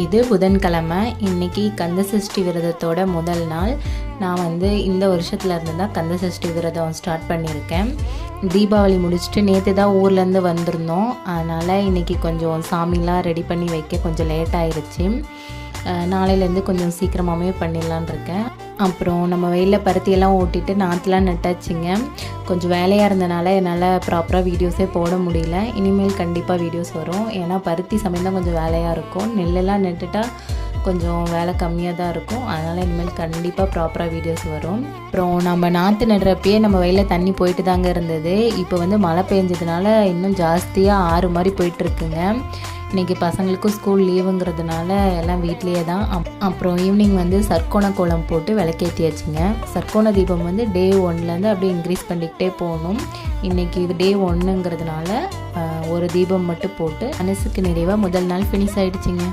இது புதன்கிழமை. இன்றைக்கி கந்தசஷ்டி விரதத்தோட முதல் நாள். நான் இந்த வருஷத்துலேருந்து தான் கந்தசஷ்டி விரதம் ஸ்டார்ட் பண்ணியிருக்கேன். தீபாவளி முடிச்சுட்டு நேற்று தான் ஊர்லேருந்து வந்திருந்தோம். அதனால் இன்றைக்கி கொஞ்சம் சாமிலாம் ரெடி பண்ணி வைக்க கொஞ்சம் லேட் ஆயிடுச்சு. நாளையிலேருந்து கொஞ்சம் சீக்கிரமாகவே பண்ணிடலான் இருக்கேன். அப்புறம் நம்ம வெயிலில் பருத்தியெல்லாம் ஓட்டிட்டு நாற்றுலாம் நட்டாச்சுங்க. கொஞ்சம் வேலையாக இருந்தனால என்னால் ப்ராப்பராக வீடியோஸே போட முடியல. இனிமேல் கண்டிப்பாக வீடியோஸ் வரும். ஏன்னா பருத்தி சமயம் தான் கொஞ்சம் வேலையாக இருக்கும். நெல்லெல்லாம் நட்டுட்டா கொஞ்சம் வேலை கம்மியாக தான் இருக்கும். அதனால் இனிமேல் கண்டிப்பாக ப்ராப்பராக வீடியோஸ் வரும். அப்புறம் நம்ம நாற்று நடுறப்பயே நம்ம வெயிலில் தண்ணி போயிட்டு தாங்க இருந்தது. இப்போ மழை பெஞ்சதுனால இன்னும் ஜாஸ்தியாக ஆறு மாதிரி போயிட்டுருக்குங்க. இன்றைக்கி பசங்களுக்கும் ஸ்கூல் லீவுங்கிறதுனால எல்லாம் வீட்லேயே தான். அப்புறம் ஈவினிங் சர்க்கோண கோலம் போட்டு விளக்கேற்றியாச்சுங்க. சர்க்கோண தீபம் டே 1லேருந்து அப்படியே இன்க்ரீஸ் பண்ணிக்கிட்டே போகணும். இன்றைக்கி இது டே 1ங்கிறதுனால ஒரு தீபம் மட்டும் போட்டு மனசுக்கு நிறைவாக முதல் நாள் ஃபினிஷ் ஆகிடுச்சிங்க.